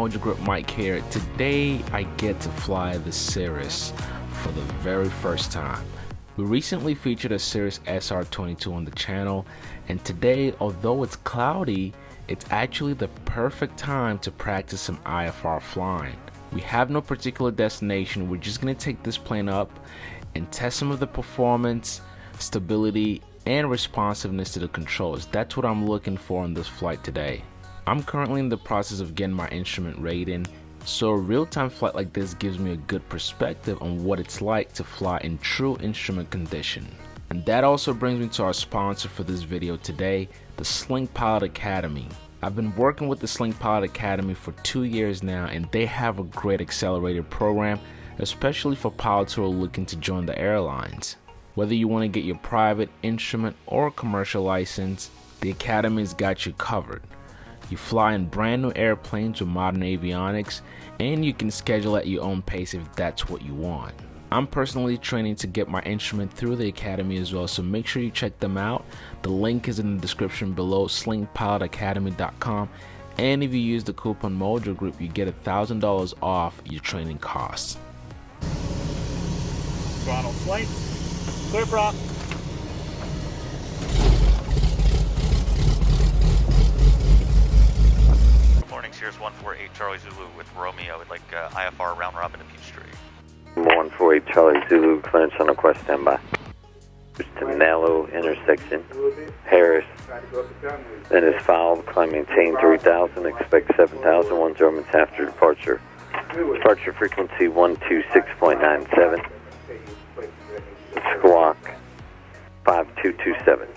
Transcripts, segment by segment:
MojoGrip Mike here. Today I get to fly the Cirrus for the very first time. We recently featured a Cirrus SR22 on the channel, and today, although it's cloudy, it's actually the perfect time to practice some IFR flying. We have no particular destination, we're just going to take this plane up and test some of the performance, stability, and responsiveness to the controls. That's what I'm looking for on this flight today. I'm currently in the process of getting my instrument rating, so a real-time flight like this gives me a good perspective on what it's like to fly in true instrument condition. And that also brings me to our sponsor for this video today, the Sling Pilot Academy. I've been working with the Sling Pilot Academy for 2 years now, and they have a great accelerated program, especially for pilots who are looking to join the airlines. Whether you want to get your private, instrument, or commercial license, the Academy's got you covered. You fly in brand new airplanes with modern avionics, and you can schedule at your own pace if that's what you want. I'm personally training to get my instrument through the Academy as well, so make sure you check them out. The link is in the description below, slingpilotacademy.com, and if you use the coupon MojoGrip, you get $1,000 off your training costs. Throttle flight, clear prop. Cirrus 148 Charlie Zulu with Romeo. Would like IFR round robin to Peachtree. 148 Charlie Zulu, clearance on request, standby. To Nello intersection, Harris. Then is filed, climb maintain 3000, expect 7000, 1 Germans after departure. Departure frequency 126.97. Squawk 5227.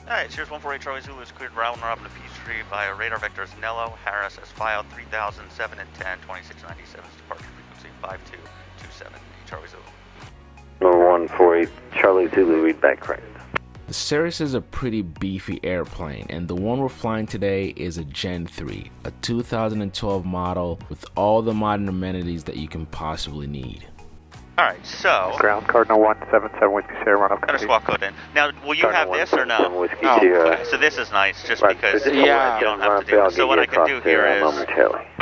Alright, Cirrus 148 Charlie Zulu is cleared round robin to Peachtree via radar vectors Nello, Harris as filed 3007 and 10, 2697, departure frequency 5227, Charlie Zulu. 148 Charlie Zulu, read back correct. The Cirrus is a pretty beefy airplane, and the one we're flying today is a Gen 3, a 2012 model with all the modern amenities that you can possibly need. Alright, so... Ground Cardinal 177 Whiskey Sierra, run up. Got a squawk code in. Now, will you have this or no? Oh, okay. So this is nice, just because you don't have to do this. So what I can do here is,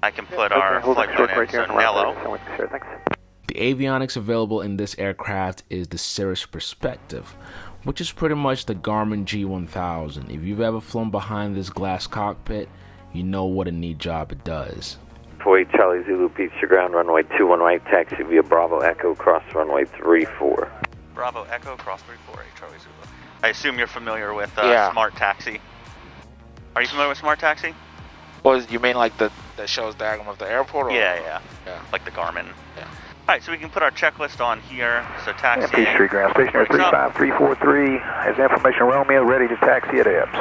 I can put our flight plan in, so Nello. The avionics available in this aircraft is the Cirrus Perspective, which is pretty much the Garmin G1000. If you've ever flown behind this glass cockpit, you know what a neat job it does. 48 Charlie Zulu, Peachtree ground, runway 21 right, taxi via Bravo Echo, cross runway 34. Bravo Echo, cross 348, Charlie Zulu. I assume you're familiar with Smart Taxi. Are you familiar with Smart Taxi? Well, you mean like that shows diagram of the airport? Or? Yeah. Like the Garmin. Yeah. Alright, so we can put our checklist on here. So taxi. Peachtree ground, stationary 35343, has information Romeo, ready to taxi at Epps.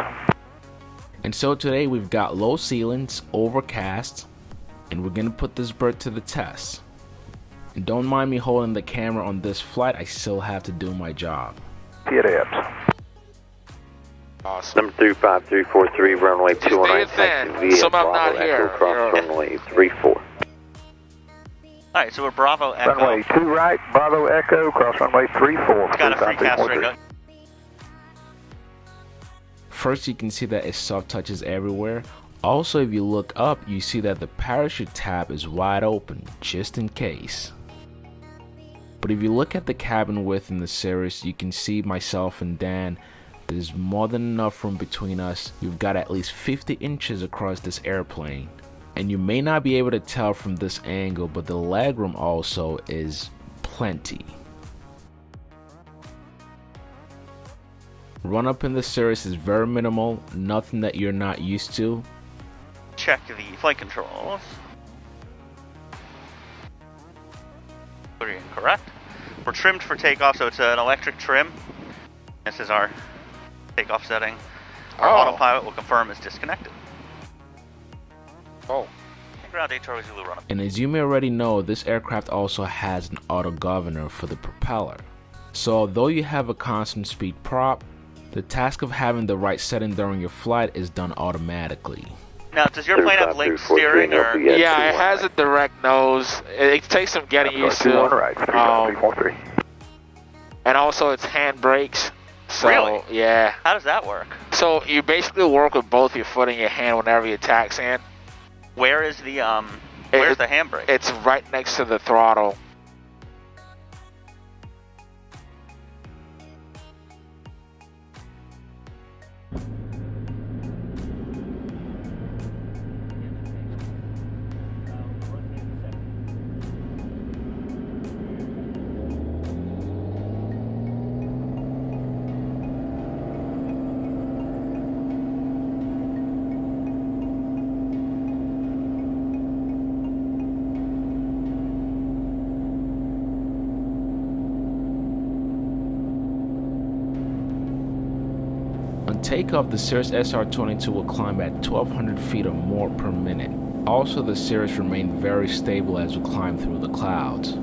And so today we've got low ceilings, overcast, and we're gonna put this bird to the test. And don't mind me holding the camera on this flight, I still have to do my job. Awesome. Number 35343, runway 21 taxi via Bravo Echo, cross runway 34. Alright, so we're Bravo Echo. Runway 2 right, Bravo Echo, cross runway 34. Got a free cast ring. First, you can see that it soft touches everywhere. Also, if you look up, you see that the parachute tab is wide open, just in case. But if you look at the cabin width in the Cirrus, you can see myself and Dan. There's more than enough room between us. You've got at least 50 inches across this airplane. And you may not be able to tell from this angle, but the legroom also is plenty. Run up in the Cirrus is very minimal, nothing that you're not used to. Check the flight controls. Correct. We're trimmed for takeoff, so it's an electric trim. This is our takeoff setting. Our autopilot will confirm is disconnected. Oh. Ground 8 Charlie Zulu, run up. And as you may already know, this aircraft also has an auto governor for the propeller. So although you have a constant speed prop, the task of having the right setting during your flight is done automatically. Now, does your plane have link steering or? Yeah, it has a direct nose. It takes some getting used to. And also it's hand brakes. So, really? Yeah. How does that work? So you basically work with both your foot and your hand whenever you're taxiing. Where is the where's the handbrake? It's right next to the throttle. On takeoff, the Cirrus SR22 will climb at 1,200 feet or more per minute. Also, the Cirrus remained very stable as we climbed through the clouds.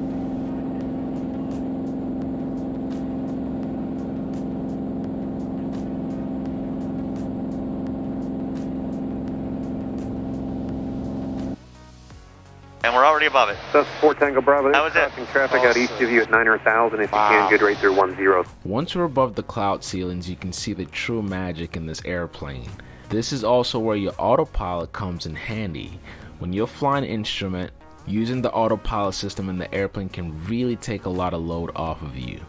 And we're already above it. That's 4 Tango Bravo. That was it. Crossing traffic out east of you at 900,000 if you can, good rate through 10. Once we're above the cloud ceilings, you can see the true magic in this airplane. This is also where your autopilot comes in handy. When you're flying an instrument, using the autopilot system in the airplane can really take a lot of load off of you.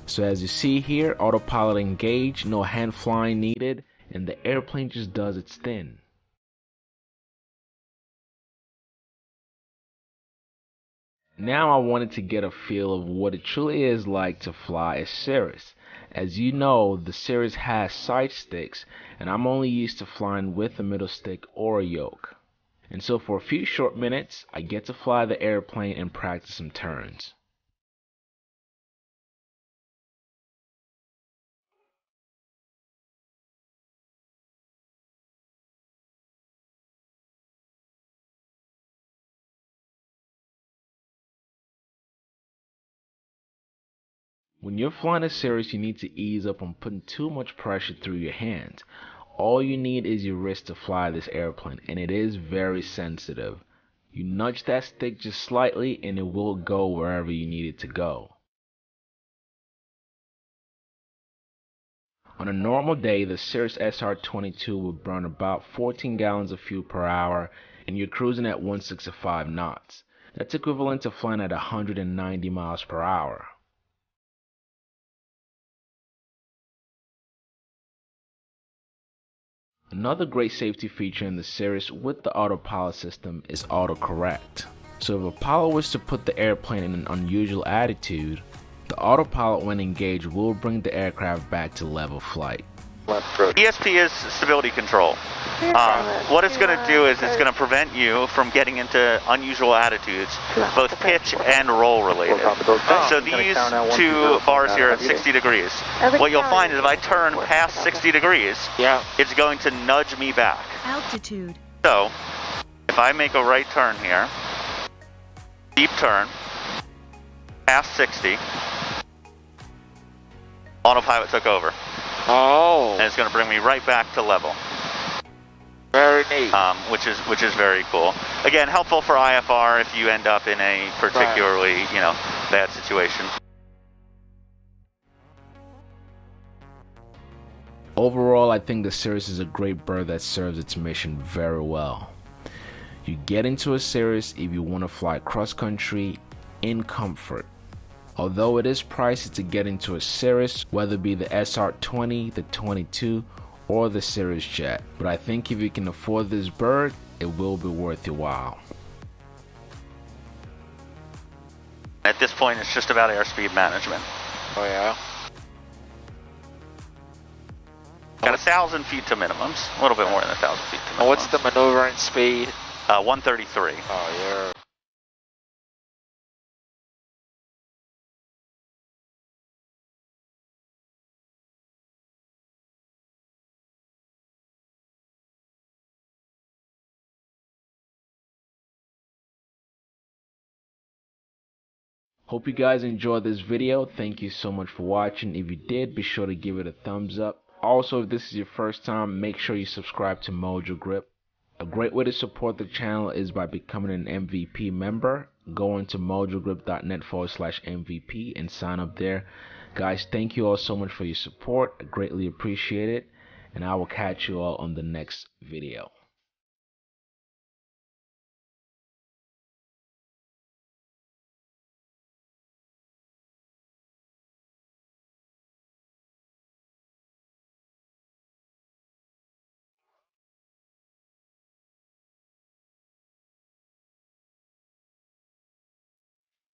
So as you see here, autopilot engaged, no hand flying needed, and the airplane just does its thing. Now I wanted to get a feel of what it truly is like to fly a Cirrus. As you know, the Cirrus has side sticks, and I'm only used to flying with a middle stick or a yoke. And so for a few short minutes, I get to fly the airplane and practice some turns. When you're flying a Cirrus, you need to ease up on putting too much pressure through your hands. All you need is your wrist to fly this airplane, and it is very sensitive. You nudge that stick just slightly and it will go wherever you need it to go. On a normal day, the Cirrus SR22 will burn about 14 gallons of fuel per hour, and you're cruising at 165 knots. That's equivalent to flying at 190 miles per hour. Another great safety feature in the Cirrus with the autopilot system is autocorrect. So if a pilot was to put the airplane in an unusual attitude, the autopilot when engaged will bring the aircraft back to level flight. ESP is stability control. What it's going to do is it's going to prevent you from getting into unusual attitudes, both pitch and roll related. So these two bars here at 60 degrees. What you'll find is if I turn past 60 degrees, it's going to nudge me back. Altitude. So if I make a right turn here, deep turn, past 60, autopilot took over. Oh. And it's going to bring me right back to level. Very neat. Which is very cool. Again, helpful for IFR if you end up in a particularly, bad situation. Overall, I think the Cirrus is a great bird that serves its mission very well. You get into a Cirrus if you want to fly cross country in comfort. Although it is pricey to get into a Cirrus, whether it be the SR20, the 22, or the Cirrus Jet, but I think if you can afford this bird, it will be worth your while. At this point, it's just about airspeed management. Oh yeah? Got 1,000 feet to minimums, a little bit more than 1,000 feet to minimums. What's the maneuvering speed? 133. Oh yeah. Hope you guys enjoyed this video. Thank you so much for watching. If you did, be sure to give it a thumbs up. Also, if this is your first time, make sure you subscribe to MojoGrip. A great way to support the channel is by becoming an MVP member. Go on to mojogrip.net/MVP and sign up there. Guys, thank you all so much for your support. I greatly appreciate it. And I will catch you all on the next video.